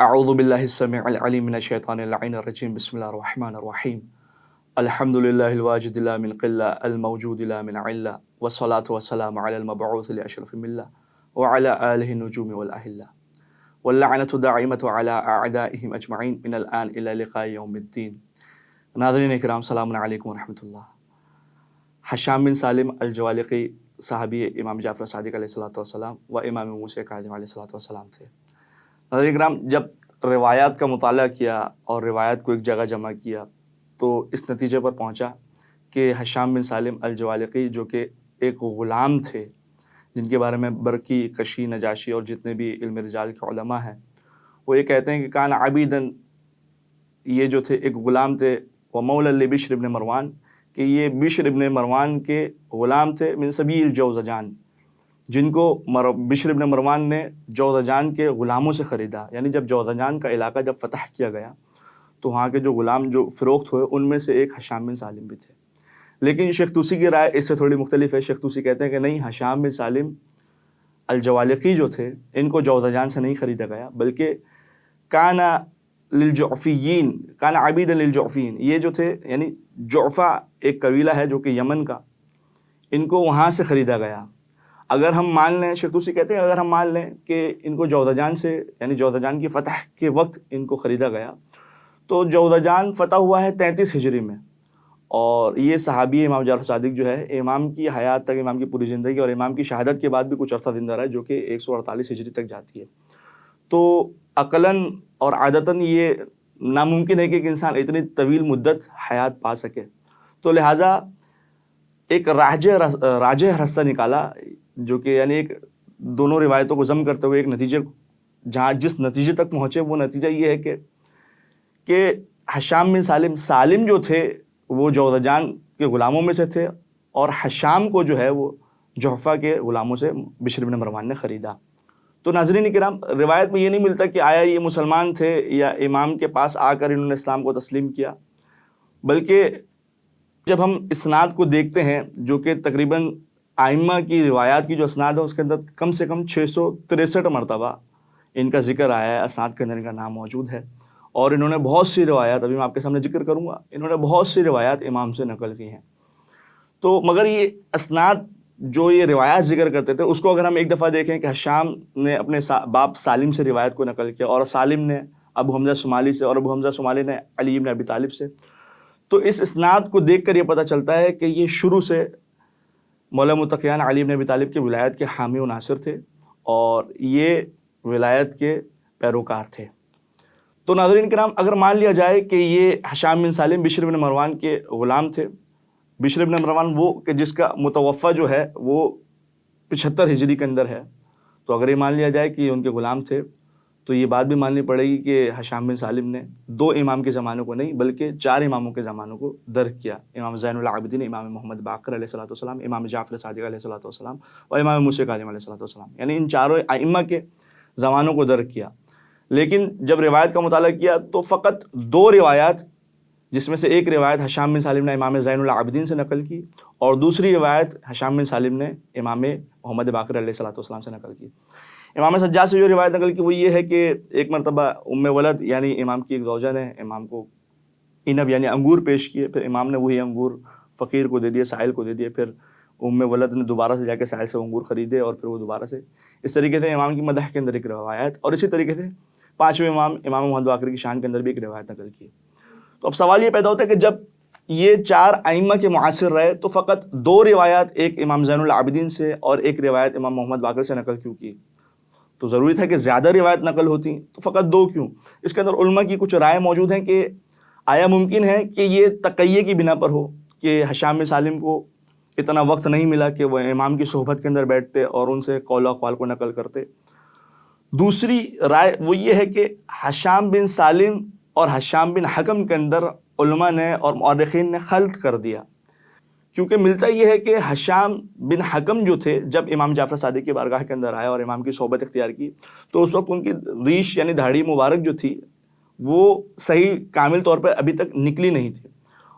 اعوذ باللہ السمیع العلیم من الشیطان اللعین الرجیم بسم اللہ الرحمن الرحیم الحمد للہ الواجد لا من قلہ الموجود لا من علہ والصلاة والسلام علی المبعوث لأشرف ملہ وعلی آلہ النجوم والأہلہ واللعنۃ دائمۃ علی اعدائہم اجمعین من الآن الی لقاء یوم الدین۔ ناظرین اکرام، السلام علیکم ورحمۃ اللہ۔ حشام بن سالم الجوالقی صحابی امام جعفر صادق علیہ السلام و امام موسیٰ کاظم علیہ السلام تھے۔ ناظرین اکرام، جب روایات کا مطالعہ کیا اور روایات کو ایک جگہ جمع کیا تو اس نتیجے پر پہنچا کہ حشام بن سالم الجوالقی جو کہ ایک غلام تھے، جن کے بارے میں برقی، کشی، نجاشی اور جتنے بھی علم رجال کے علماء ہیں وہ یہ کہتے ہیں کہ کان عبیدن، یہ جو تھے ایک غلام تھے، و مولا لبشر ابن مروان، کہ یہ بشر ابن مروان کے غلام تھے، من سبیل جوزجان، جن کو بشر ابن مروان نے جوزجان کے غلاموں سے خریدا۔ یعنی جب جوزجان کا علاقہ جب فتح کیا گیا تو وہاں کے جو غلام جو فروخت ہوئے ان میں سے ایک حشام بن سالم بھی تھے۔ لیکن شیخ طوسی کی رائے اس سے تھوڑی مختلف ہے۔ شیخ طوسی کہتے ہیں کہ نہیں، حشام بن سالم الجوالقی جو تھے ان کو جوزجان سے نہیں خریدا گیا، بلکہ کان للجعفیین، کان عبیدا للجعفیین، یہ جو تھے یعنی جعفہ ایک قبیلہ ہے جو کہ یمن کا، ان کو وہاں سے خریدا گیا۔ اگر ہم مان لیں، شیخ طوسی کہتے ہیں اگر ہم مان لیں کہ ان کو جوزجان سے یعنی جوزجان کی فتح کے وقت ان کو خریدا گیا، تو جوزجان فتح ہوا ہے 33 ہجری میں، اور یہ صحابی امام جعفر صادق جو ہے امام کی حیات تک، امام کی پوری زندگی اور امام کی شہادت کے بعد بھی کچھ عرصہ زندہ رہا، جو کہ 148 ہجری تک جاتی ہے۔ تو عقلاً اور عادتاً یہ ناممکن ہے کہ ایک انسان اتنی طویل مدت حیات پا سکے، تو لہٰذا ایک راجح رستہ نکالا، جو کہ یعنی ایک دونوں روایتوں کو ضم کرتے ہوئے ایک نتیجے جس نتیجے تک پہنچے وہ نتیجہ یہ ہے کہ حشام بن سالم جو تھے وہ جوزجان کے غلاموں میں سے تھے، اور حشام کو جو ہے وہ جعفہ کے غلاموں سے بشر بن مروان نے خریدا۔ تو ناظرین کرام، روایت میں یہ نہیں ملتا کہ آیا یہ مسلمان تھے یا امام کے پاس آ کر انہوں نے اسلام کو تسلیم کیا، بلکہ جب ہم اسناد کو دیکھتے ہیں جو کہ تقریباً ائمہ کی روایات کی جو اسناد ہے اس کے اندر کم سے کم 663 مرتبہ ان کا ذکر آیا ہے، اسناد کے اندر ان کا نام موجود ہے، اور انہوں نے بہت سی روایات، ابھی میں آپ کے سامنے ذکر کروں گا، انہوں نے بہت سی روایات امام سے نقل کی ہیں۔ تو مگر یہ اسناد جو یہ روایات ذکر کرتے تھے اس کو اگر ہم ایک دفعہ دیکھیں کہ حشام نے اپنے باپ سالم سے روایت کو نقل کیا، اور سالم نے ابو حمزہ شمالی سے، اور ابو حمزہ شمالی نے علی بن ابی طالب سے، تو اس اسناد کو دیکھ کر یہ پتہ چلتا ہے کہ یہ شروع سے مولا متقیان علی بن ابی طالب کے ولایت کے حامی و ناصر تھے، اور یہ ولایت کے پیروکار تھے۔ تو ناظرین کرام، اگر مان لیا جائے کہ یہ حشام بن سالم بشر بن مروان کے غلام تھے، بشر بن مروان وہ کہ جس کا متوفہ جو ہے وہ 75 ہجری کے اندر ہے، تو اگر یہ مان لیا جائے کہ یہ ان کے غلام تھے تو یہ بات بھی ماننی پڑے گی کہ حشام بن سالم نے 2 امام کے زمانوں کو نہیں بلکہ 4 اماموں کے زمانوں کو درک کیا، امام زین العابدین، امام محمد باقر علیہ السلام، امام جعفر صادق علیہ السلام اور امام موسیٰ کاظم علیہ السلام، یعنی ان چاروں ائمہ کے زمانوں کو درک کیا۔ لیکن جب روایت کا مطالعہ کیا تو فقط 2 روایات، جس میں سے ایک روایت حشام بن سالم نے امام زین العابدین سے نقل کی، اور دوسری روایت حشام بن سالم نے امام محمد باقر علیہ السلام سے نقل کی۔ امام سجاد سے جو روایت نقل کی وہ یہ ہے کہ ایک مرتبہ ام ولد یعنی امام کی ایک زوجہ نے امام کو عنب یعنی انگور پیش کیے، پھر امام نے وہی انگور فقیر کو دے دیے، سائل کو دے دیے، پھر ام ولد نے دوبارہ سے جا کے سائل سے انگور خریدے اور پھر وہ دوبارہ سے، اس طریقے سے امام کی مدح کے اندر ایک روایت، اور اسی طریقے سے 5ویں امام محمد باقر کی شان کے اندر بھی ایک روایت نقل کی۔ تو اب سوال یہ پیدا ہوتا ہے کہ جب یہ 4 ائمہ کے معاصر رہے تو فقط 2 روایات، ایک امام زین العابدین سے اور ایک روایت امام محمد باقر سے نقل کیوں کی؟ تو ضروری تھا کہ زیادہ روایت نقل ہوتی، تو فقط 2 کیوں؟ اس کے اندر علماء کی کچھ رائے موجود ہیں کہ آیا ممکن ہے کہ یہ تقیہ کی بنا پر ہو کہ حشام بن سالم کو اتنا وقت نہیں ملا کہ وہ امام کی صحبت کے اندر بیٹھتے اور ان سے قول و اقوال کو نقل کرتے۔ دوسری رائے وہ یہ ہے کہ حشام بن سالم اور حشام بن حکم کے اندر علماء نے اور مورخین نے خلط کر دیا، کیونکہ ملتا یہ ہے کہ حشام بن حکم جو تھے جب امام جعفر صادق کی بارگاہ کے اندر آئے اور امام کی صحبت اختیار کی تو اس وقت ان کی ریش یعنی داڑھی مبارک جو تھی وہ صحیح کامل طور پہ ابھی تک نکلی نہیں تھی،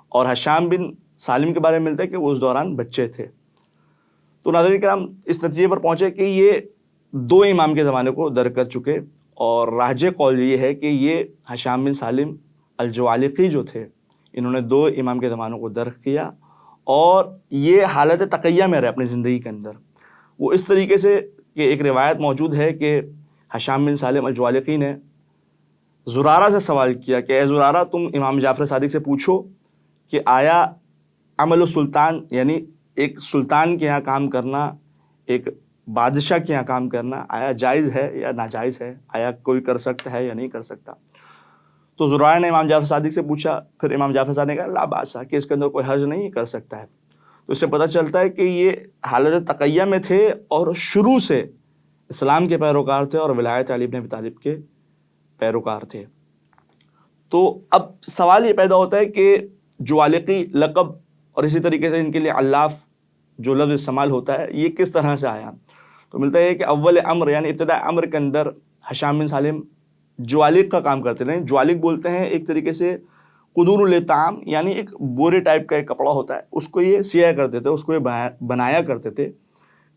اور حشام بن سالم کے بارے میں ملتا ہے کہ وہ اس دوران بچے تھے۔ تو ناظرین کرام، اس نتیجے پر پہنچے کہ یہ 2 امام کے زمانے کو درک کر چکے، اور راجح قول یہ ہے کہ یہ ہشام بن سالم الجوالقی جو تھے انہوں نے 2 امام کے زمانوں کو درک کیا اور یہ حالت تقیہ میں رہے اپنی زندگی کے اندر۔ وہ اس طریقے سے کہ ایک روایت موجود ہے کہ ہشام بن سالم الجوالقی نے زرارہ سے سوال کیا کہ اے زرارہ، تم امام جعفر صادق سے پوچھو کہ آیا عمل السلطان، یعنی ایک سلطان کے یہاں کام کرنا، ایک بادشاہ کے یہاں کام کرنا آیا جائز ہے یا ناجائز ہے، آیا کوئی کر سکتا ہے یا نہیں کر سکتا؟ تو زرارہ نے امام جعفر صادق سے پوچھا، پھر امام جعفر صادق نے کہا لا باس، کہ اس کے اندر کوئی حرج نہیں، کر سکتا ہے۔ تو اس سے پتہ چلتا ہے کہ یہ حالت تقیہ میں تھے اور شروع سے اسلام کے پیروکار تھے اور ولایت علی بن ابی طالب کے پیروکار تھے۔ تو اب سوال یہ پیدا ہوتا ہے کہ جوالقی لقب اور اسی طریقے سے ان کے لیے علاف جو لفظ استعمال ہوتا ہے یہ کس طرح سے آیا؟ تو ملتا ہے کہ اول امر یعنی ابتداء امر کے اندر ہشام بن سالم جوالق کا کام کرتے رہے۔ جوالق بولتے ہیں ایک طریقے سے قدور الطعام، یعنی ایک بورے ٹائپ کا ایک کپڑا ہوتا ہے، اس کو یہ سیا کرتے تھے، اس کو یہ بنایا کرتے تھے،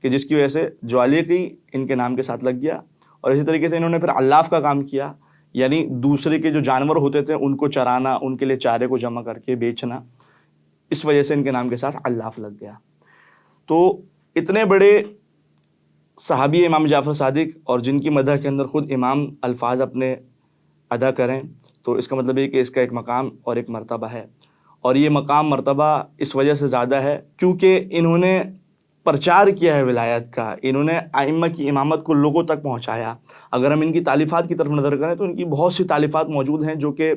کہ جس کی وجہ سے جوالقی ان کے نام کے ساتھ لگ گیا۔ اور اسی طریقے سے انہوں نے پھر علاف کا کام کیا، یعنی دوسرے کے جو جانور ہوتے تھے ان کو چرانا، ان کے لیے چارے کو جمع کر کے بیچنا، اس وجہ سے ان کے نام کے ساتھ علاف لگ گیا۔ تو اتنے بڑے صحابی امام جعفر صادق اور جن کی مدح کے اندر خود امام الفاظ اپنے ادا کریں، تو اس کا مطلب یہ کہ اس کا ایک مقام اور ایک مرتبہ ہے، اور یہ مقام مرتبہ اس وجہ سے زیادہ ہے کیونکہ انہوں نے پرچار کیا ہے ولایت کا، انہوں نے ائمہ کی امامت کو لوگوں تک پہنچایا۔ اگر ہم ان کی تالیفات کی طرف نظر کریں تو ان کی بہت سی تالیفات موجود ہیں جو کہ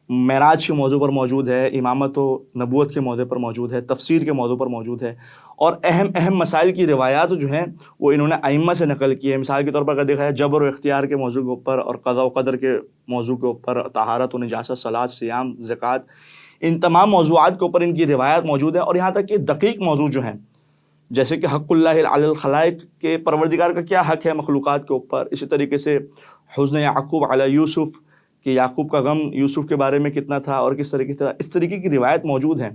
معراج کے موضوع پر موجود ہے، امامت و نبوت کے موضوع پر موجود ہے، تفسیر کے موضوع پر موجود ہے، اور اہم مسائل کی روایات جو ہیں وہ انہوں نے ائمہ سے نقل کی ہے۔ مثال کے طور پر اگر دیکھا جائے جبر و اختیار کے موضوع کے اوپر اور قضاء و قدر کے موضوع کے اوپر، طہارت و نجاست، صلاۃ، صیام، زکوٰۃ، ان تمام موضوعات کے اوپر ان کی روایات موجود ہے، اور یہاں تک کہ دقیق موضوع جو ہیں جیسے کہ حق اللہ علی الخلائق کے پروردگار کا کیا حق ہے مخلوقات کے اوپر، اسی طریقے سے حزن یعقوب علی یوسف کہ یعقوب کا غم یوسف کے بارے میں کتنا تھا اور کس طریقے سے، اس طریقے کی روایت موجود ہیں۔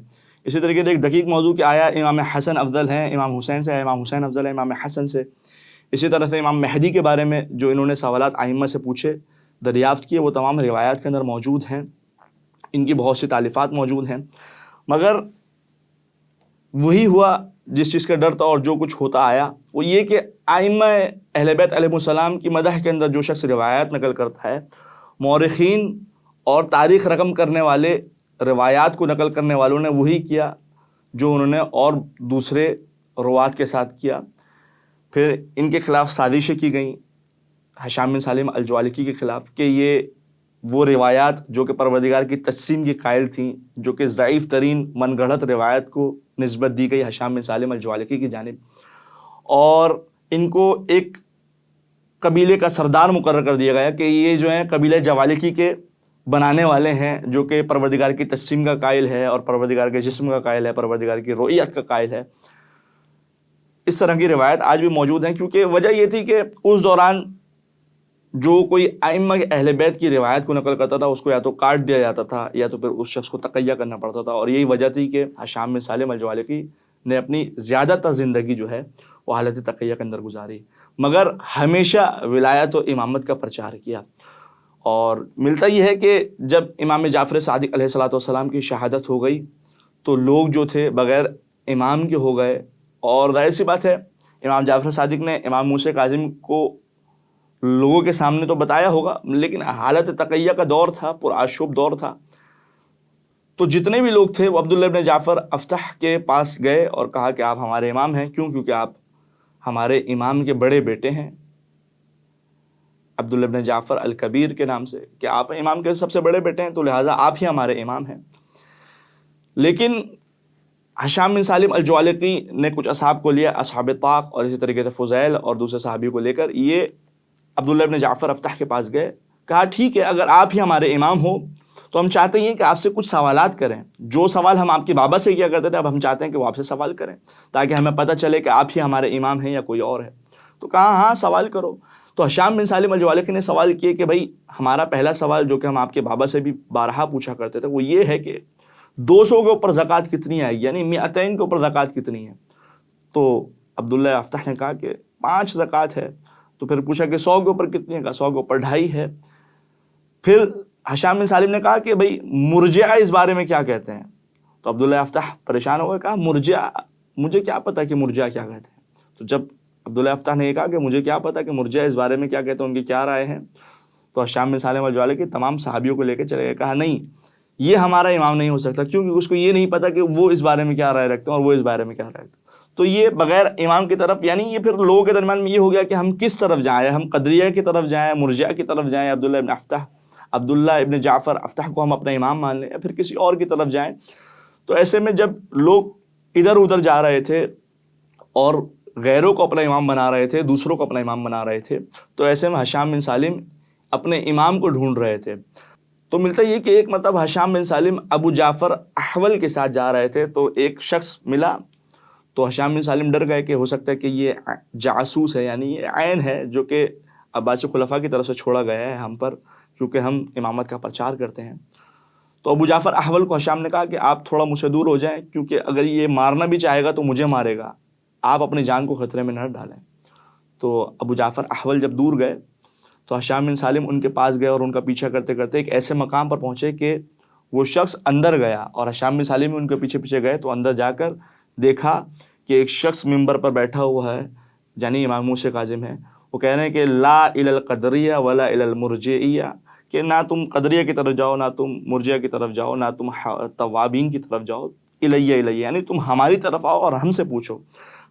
اسی طریقے سے ایک دقیق موضوع کہ آیا امام حسن افضل ہیں امام حسین سے، امام حسین افضل ہے امام حسن سے۔ اسی طرح سے امام مہدی کے بارے میں جو انہوں نے سوالات ائمہ سے پوچھے، دریافت کیے، وہ تمام روایات کے اندر موجود ہیں، ان کی بہت سی تالیفات موجود ہیں۔ مگر وہی ہوا جس چیز کا ڈر تھا اور جو کچھ ہوتا آیا، وہ یہ کہ ائمہ اہل بیت علیہ السلام کی مدح کے اندر جو شخص روایات نقل کرتا ہے، مورخین اور تاریخ رقم کرنے والے، روایات کو نقل کرنے والوں نے وہی کیا جو انہوں نے اور دوسرے روات کے ساتھ کیا۔ پھر ان کے خلاف سازشیں کی گئیں ہشام بن سالم الجوالقی کے خلاف کہ یہ وہ روایات جو کہ پروردگار کی تجسیم کی قائل تھیں، جو کہ ضعیف ترین من گڑھت روایت کو نسبت دی گئی ہشام بن سالم الجوالقی کی جانب، اور ان کو ایک قبیلے کا سردار مقرر کر دیا گیا کہ یہ جو ہیں قبیلہ جوالقی کے بنانے والے ہیں، جو کہ پروردگار کی تجسیم کا قائل ہے اور پروردگار کے جسم کا قائل ہے، پروردگار کی رؤیت کا قائل ہے۔ اس طرح کی روایت آج بھی موجود ہیں، کیونکہ وجہ یہ تھی کہ اس دوران جو کوئی ائمہ اہل بیت کی روایت کو نقل کرتا تھا اس کو یا تو کاٹ دیا جاتا تھا یا تو پھر اس شخص کو تقیہ کرنا پڑتا تھا، اور یہی وجہ تھی کہ ہشام بن سالم الجوالقی نے اپنی زیادہ تر زندگی جو ہے وہ حالت تقیہ کے اندر گزاری، مگر ہمیشہ ولایت و امامت کا پرچار کیا۔ اور ملتا یہ ہے کہ جب امام جعفر صادق علیہ الصلوۃ والسلام کی شہادت ہو گئی تو لوگ جو تھے بغیر امام کے ہو گئے، اور ظاہر سی بات ہے امام جعفر صادق نے امام موسیٰ کاظم کو لوگوں کے سامنے تو بتایا ہوگا، لیکن حالت تقیہ کا دور تھا، پرآشوب دور تھا، تو جتنے بھی لوگ تھے وہ عبداللہ ابن جعفر افطح کے پاس گئے اور کہا کہ آپ ہمارے امام ہیں، کیونکہ آپ ہمارے امام کے بڑے بیٹے ہیں، عبداللہ ابن جعفر الکبیر کے نام سے، کہ آپ امام کے سب سے بڑے بیٹے ہیں، تو لہٰذا آپ ہی ہمارے امام ہیں۔ لیکن ہشام بن سالم الجوالقی نے کچھ اصحاب کو لیا، اصحاب طاق اور اسی طریقے سے فضیل اور دوسرے صحابی کو لے کر یہ عبداللہ ابن جعفر افطح کے پاس گئے، کہا ٹھیک ہے اگر آپ ہی ہمارے امام ہو تو ہم چاہتے ہیں کہ آپ سے کچھ سوالات کریں، جو سوال ہم آپ کے بابا سے کیا کرتے تھے اب ہم چاہتے ہیں کہ وہ آپ سے سوال کریں تاکہ ہمیں پتہ چلے کہ آپ ہی ہمارے امام ہیں یا کوئی اور ہے۔ تو کہا ہاں سوال کرو۔ تو ہشام بن سالم الجوالقی نے سوال کیے کہ بھائی ہمارا پہلا سوال جو کہ ہم آپ کے بابا سے بھی بارہا پوچھا کرتے تھے وہ یہ ہے کہ 200 کے اوپر زکوٰۃ کتنی آئے گی، یعنی 200 کے اوپر زکوٰۃ کتنی ہے؟ تو عبداللہ افطح نے کہا کہ 5 زکوٰۃ ہے۔ تو پھر پوچھا کہ 100 کے اوپر کتنی ہے؟ کہا 100 کے اوپر 2.5 ہے۔ پھر ہشام بن سالم نے کہا کہ بھائی مرجعہ اس بارے میں کیا کہتے ہیں؟ تو عبداللہ افتح پریشان ہو گئے، کہا مرجعہ، مجھے کیا پتا کہ مرجعہ کیا کہتے ہیں؟ تو جب عبداللہ افتح نے یہ کہا کہ مجھے کیا پتا کہ مرجعہ اس بارے میں کیا کہتے ہیں، ان کی کیا رائے ہیں، تو ہشام بن سالم الجوالی کے تمام صحابیوں کو لے کے چلے گئے، کہا نہیں، یہ ہمارا امام نہیں ہو سکتا، کیونکہ اس کو یہ نہیں پتا کہ وہ اس بارے میں کیا رائے رکھتے ہیں اور وہ اس بارے میں کیا رائے رکھتے ہیں۔ تو یہ بغیر امام کی طرف، یعنی یہ پھر لوگوں کے درمیان میں یہ ہو گیا کہ ہم کس طرف جائیں، ہم قدریہ کی طرف جائیں، مرجعہ کی طرف جائیں، عبداللہ ابن جعفر افتح کو ہم اپنا امام مان لیں، یا پھر کسی اور کی طرف جائیں۔ تو ایسے میں جب لوگ ادھر ادھر جا رہے تھے اور غیروں کو اپنا امام بنا رہے تھے، دوسروں کو اپنا امام بنا رہے تھے، تو ایسے میں ہشام بن سالم اپنے امام کو ڈھونڈ رہے تھے۔ تو ملتا یہ کہ ایک مرتبہ ہشام بن سالم ابو جعفر احول کے ساتھ جا رہے تھے، تو ایک شخص ملا، تو ہشام بن سالم ڈر گئے کہ ہو سکتا ہے کہ یہ جاسوس ہے، یعنی یہ عین ہے جو کہ عباسی خلفاء کی طرف سے چھوڑا گیا ہے ہم پر، کیونکہ ہم امامت کا پرچار کرتے ہیں۔ تو ابو جعفر احول کو ہشام نے کہا کہ آپ تھوڑا مجھ سے دور ہو جائیں، کیونکہ اگر یہ مارنا بھی چاہے گا تو مجھے مارے گا، آپ اپنی جان کو خطرے میں نہ ڈالیں۔ تو ابو جعفر احول جب دور گئے تو ہشام بن سالم ان کے پاس گئے اور ان کا پیچھا کرتے کرتے ایک ایسے مقام پر پہنچے کہ وہ شخص اندر گیا، اور ہشام بن سالم ان کے پیچھے پیچھے گئے تو اندر جا کر دیکھا کہ ایک شخص ممبر پر بیٹھا ہوا ہے، یعنی امام موسیٰ کاظم ہے۔ وہ کہہ رہے ہیں کہ لا الی القدریہ ولا الی المرجعیہ، کہ نہ تم قدریہ کی طرف جاؤ، نہ تم مرجعہ کی طرف جاؤ، نہ تم توابین کی طرف جاؤ، الیہ، یعنی تم ہماری طرف آؤ اور ہم سے پوچھو۔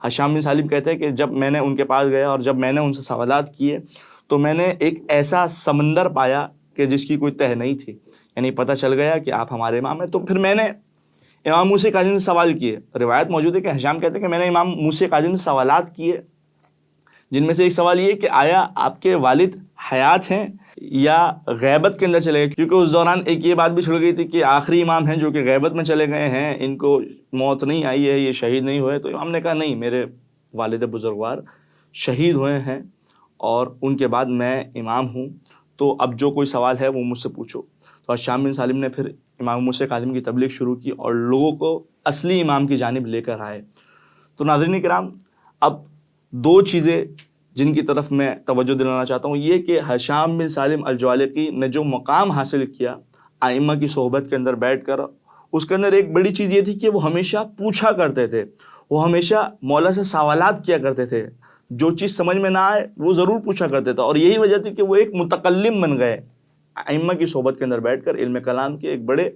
ہشام بن سالم کہتے ہیں کہ جب میں نے ان کے پاس گیا اور جب میں نے ان سے سوالات کیے تو میں نے ایک ایسا سمندر پایا کہ جس کی کوئی تہہ نہیں تھی، یعنی پتہ چل گیا کہ آپ ہمارے امام ہیں۔ تو پھر میں نے امام موسیٰ کاظم سے سوال کیے، روایت موجود ہے کہ ہشام کہتے ہیں کہ میں نے امام موسیٰ کاظم سے سوالات کیے، جن میں سے ایک سوال یہ کہ آیا آپ کے والد حیات ہیں یا غیبت کے اندر چلے گئے، کیونکہ اس دوران ایک یہ بات بھی چھڑ گئی تھی کہ آخری امام ہیں جو کہ غیبت میں چلے گئے ہیں، ان کو موت نہیں آئی ہے، یہ شہید نہیں ہوئے۔ تو امام نے کہا نہیں، میرے والد بزرگوار شہید ہوئے ہیں اور ان کے بعد میں امام ہوں، تو اب جو کوئی سوال ہے وہ مجھ سے پوچھو۔ تو ہشام بن سالم نے پھر امام موسیٰ کاظم کی تبلیغ شروع کی اور لوگوں کو اصلی امام کی جانب لے کر آئے۔ تو ناظرین کرام، اب دو چیزیں جن کی طرف میں توجہ دلانا چاہتا ہوں، یہ کہ ہشام بن سالم الجوالقی نے جو مقام حاصل کیا ائمہ کی صحبت کے اندر بیٹھ کر، اس کے اندر ایک بڑی چیز یہ تھی کہ وہ ہمیشہ پوچھا کرتے تھے، وہ ہمیشہ مولا سے سوالات کیا کرتے تھے، جو چیز سمجھ میں نہ آئے وہ ضرور پوچھا کرتے تھے، اور یہی وجہ تھی کہ وہ ایک متکلم بن گئے، ائمہ کی صحبت کے اندر بیٹھ کر علم کلام کے ایک بڑے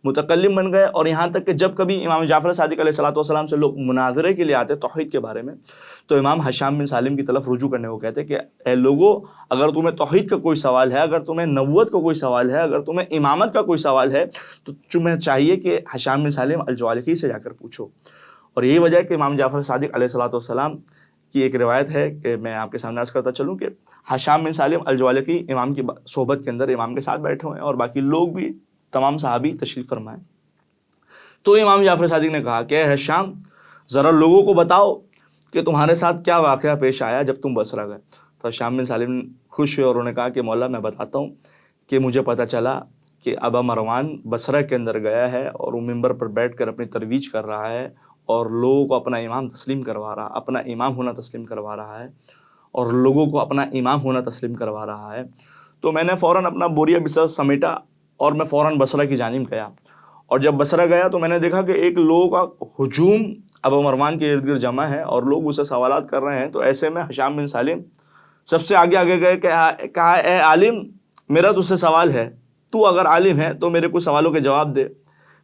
متکلم بن گئے۔ اور یہاں تک کہ جب کبھی امام جعفر صادق علیہ السلام سے لوگ مناظرے کے لیے آتے توحید کے بارے میں، تو امام ہشام بن سالم کی طرف رجوع کرنے کو کہتے کہ اے لوگو، اگر تمہیں توحید کا کوئی سوال ہے، اگر تمہیں نبوت کا کوئی سوال ہے، اگر تمہیں امامت کا کوئی سوال ہے، تو تمہیں چاہیے کہ ہشام بن سالم الجوالقی سے جا کر پوچھو۔ اور یہی وجہ ہے کہ امام جعفر صادق علیہ السلام کی ایک روایت ہے کہ میں آپ کے سامنے عرض کرتا چلوں کہ ہشام بن سالم الجوالقی امام کی صحبت کے اندر امام کے ساتھ بیٹھے ہوئے ہیں، اور باقی لوگ بھی تمام صحابی تشریف فرمائے۔ تو امام جعفر صادق نے کہا کہ اے ہشام، ذرا لوگوں کو بتاؤ کہ تمہارے ساتھ کیا واقعہ پیش آیا جب تم بصرہ گئے۔ تو ہشام بن سالم خوش ہوئے اور انہوں نے کہا کہ مولا میں بتاتا ہوں کہ مجھے پتہ چلا کہ ابا مروان بصرہ کے اندر گیا ہے اور وہ ممبر پر بیٹھ کر اپنی ترویج کر رہا ہے اور لوگوں کو اپنا امام تسلیم کروا رہا، اپنا امام ہونا تسلیم کروا رہا ہے، اور لوگوں کو اپنا امام ہونا تسلیم کروا رہا ہے۔ تو میں نے فوراً اپنا بوریا بستر سمیٹا اور میں فوراً بصرہ کی جانب گیا، اور جب بصرہ گیا تو میں نے دیکھا کہ ایک لوگوں کا ہجوم ابا مروان کے ارد گرد جمع ہے اور لوگ اسے سوالات کر رہے ہیں۔ تو ایسے میں ہشام بن سالم سب سے آگے گئے کہ کہا اے عالم، میرا تجھ سے سوال ہے، تو اگر عالم ہے تو میرے کچھ سوالوں کے جواب دے۔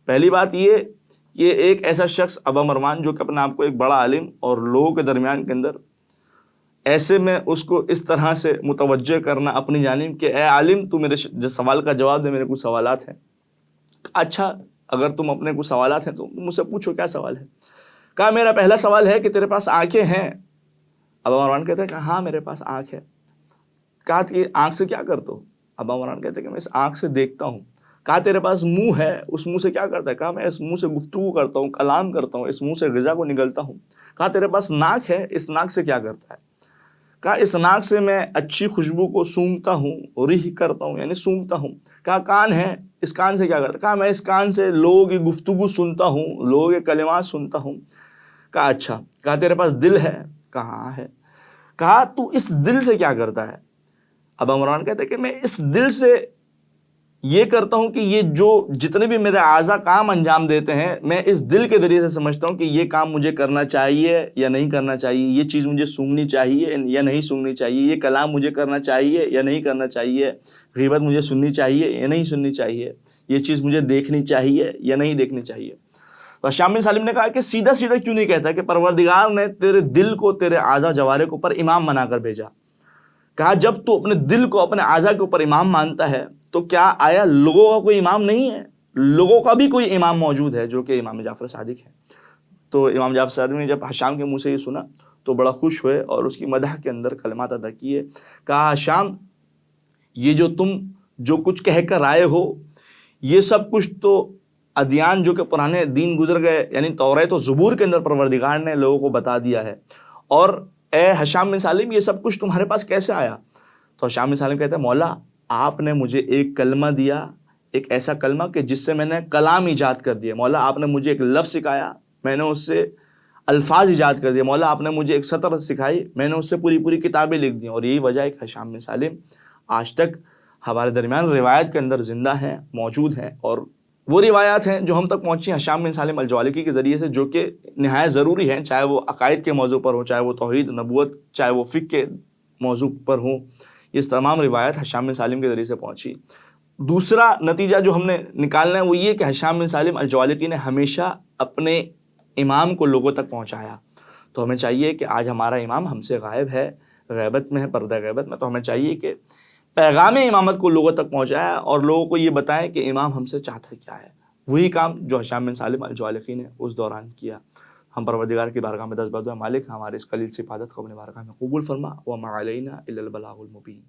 پہلی بات یہ ایک ایسا شخص ابا مروان جو کہ اپنے آپ کو ایک بڑا عالم اور لوگوں کے درمیان کے اندر، ایسے میں اس کو اس طرح سے متوجہ کرنا اپنی جانب کہ اے عالم تو میرے سوال کا جواب دے، میرے کچھ سوالات ہیں۔ اچھا، اگر تم اپنے کچھ سوالات ہیں تو مجھ سے پوچھو، کیا سوال ہے؟ کہا میرا پہلا سوال ہے کہ تیرے پاس آنکھیں ہیں؟ ابا مروان کہتے ہیں کہ ہاں میرے پاس آنکھ ہے۔ کہا کہ آنکھ سے کیا کرتے ہو؟ ابا مروان کہتے ہیں کہ میں اس آنکھ سے دیکھتا ہوں۔ کہا تیرے پاس منہ ہے، اس منہ سے کیا کرتا ہے؟ کہا میں اس منہ سے گفتگو کرتا ہوں، کلام کرتا ہوں، اس منہ سے غذا کو نگلتا ہوں۔ کہا تیرے پاس ناک ہے، اس ناک سے کیا کرتا ہے؟ کہا اس ناک سے میں اچھی خوشبو کو سونگھتا ہوں، ریح کرتا ہوں، یعنی سونگھتا ہوں۔ کہا کان ہے، اس کان سے کیا کرتا ہے؟ کہا میں اس کان سے لوگوں کی گفتگو سنتا ہوں، لوگوں کے کلمات سنتا ہوں۔ کہا اچھا۔ کہا تیرے پاس دل ہے؟ کہا ہاں ہے۔ کہا تو اس دل سے کیا کرتا ہے؟ ابو عمران کہتے ہیں کہ میں اس دل سے یہ کرتا ہوں کہ یہ جو جتنے بھی میرے اعضاء کام انجام دیتے ہیں میں اس دل کے ذریعے سے سمجھتا ہوں کہ یہ کام مجھے کرنا چاہیے یا نہیں کرنا چاہیے، یہ چیز مجھے سونگنی چاہیے یا نہیں سونگنی چاہیے، یہ کلام مجھے کرنا چاہیے یا نہیں کرنا چاہیے، غیبت مجھے سننی چاہیے یا نہیں سننی چاہیے، یہ چیز مجھے دیکھنی چاہیے یا نہیں دیکھنی چاہیے۔ تو ہشام بن سالم نے کہا کہ سیدھا سیدھا کیوں نہیں کہتا کہ پروردگار نے تیرے دل کو تیرے اعضاء جوارح کے اوپر امام بنا کر بھیجا؟ کہا جب تو اپنے دل کو اپنے اعضاء کے اوپر امام مانتا ہے تو کیا آیا لوگوں کا کوئی امام نہیں ہے؟ لوگوں کا بھی کوئی امام موجود ہے جو کہ امام جعفر صادق ہے۔ تو امام جعفر صادق نے جب ہشام کے منہ سے یہ سنا تو بڑا خوش ہوئے اور اس کی مدح کے اندر کلمات ادا کیے۔ کہا ہشام یہ جو تم جو کچھ کہہ کر آئے ہو یہ سب کچھ تو ادیان جو کہ پرانے دین گزر گئے یعنی توریت و زبور کے اندر پروردگار نے لوگوں کو بتا دیا ہے، اور اے ہشام بن سالم یہ سب کچھ تمہارے پاس کیسے آیا؟ تو ہشام بن سالم کہتے ہیں مولا آپ نے مجھے ایک کلمہ دیا، ایک ایسا کلمہ کہ جس سے میں نے کلام ایجاد کر دیا۔ مولا آپ نے مجھے ایک لفظ سکھایا، میں نے اس سے الفاظ ایجاد کر دیے۔ مولا آپ نے مجھے ایک سطر سکھائی، میں نے اس سے پوری پوری کتابیں لکھ دیں۔ اور یہی وجہ ہے کہ ہشام بن سالم آج تک ہمارے درمیان روایت کے اندر زندہ ہیں، موجود ہیں، اور وہ روایات ہیں جو ہم تک پہنچی ہیں ہشام بن سالم الجوالقی کے ذریعے سے، جو کہ نہایت ضروری ہیں، چاہے وہ عقائد کے موضوع پر ہو، چاہے وہ توحید نبوت، چاہے وہ فقہ کے موضوع پر ہوں۔ یہ تمام روایت ہشام بن سالم کے ذریعے سے پہنچی۔ دوسرا نتیجہ جو ہم نے نکالنا ہے وہ یہ کہ ہشام بن سالم الجوالقی نے ہمیشہ اپنے امام کو لوگوں تک پہنچایا۔ تو ہمیں چاہیے کہ آج ہمارا امام ہم سے غائب ہے، غیبت میں ہے، پردہ غیبت میں، تو ہمیں چاہیے کہ پیغام امامت کو لوگوں تک پہنچائے اور لوگوں کو یہ بتائیں کہ امام ہم سے چاہتا کیا ہے۔ وہی کام جو ہشام بن سالم الجوالقی نے اس دوران کیا۔ ہم پروردگار کی بارگاہ میں دست بردہ مالک ہمارے اس قلیل سی عبادت کو اپنے بارگاہ میں قبول فرما، وما علینا الا البلاغ المبین۔